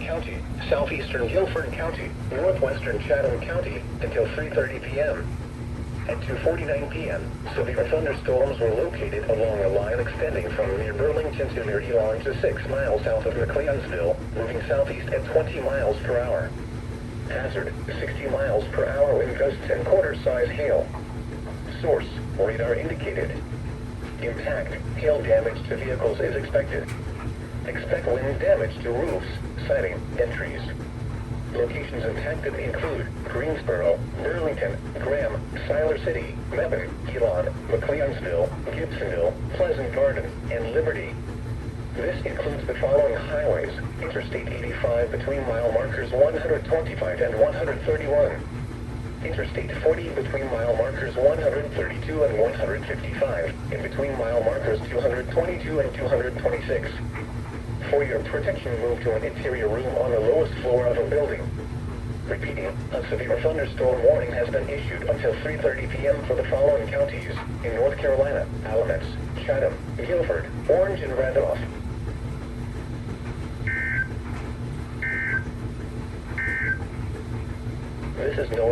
County, Southeastern Guilford County, Northwestern Chatham County until 3:30 p.m. At 2:49 p.m., severe thunderstorms were located along a line extending from near Burlington to near Elon to 6 miles south of McLeansville, moving southeast at 20 miles per hour. Hazard, 60 miles per hour wind gusts and quarter-size hail. Source, radar indicated. Impact, hail damage to vehicles is expected. Expect wind damage to roofs, siding, and trees. Locations impacted include Greensboro, Burlington, Graham, Siler City, Mebane, Elon, McLeansville, Gibsonville, Pleasant Garden, and Liberty. This includes the following highways: Interstate 85 between mile markers 125 and 131. Interstate 40 between mile markers 132 and 155, and between mile markers 222 and 226. For your protection, move to an interior room on the lowest floor of a building. Repeating, a severe thunderstorm warning has been issued until 3:30 p.m. for the following counties in North Carolina: Alamance, Chatham, Guilford, Orange, and Randolph. This is no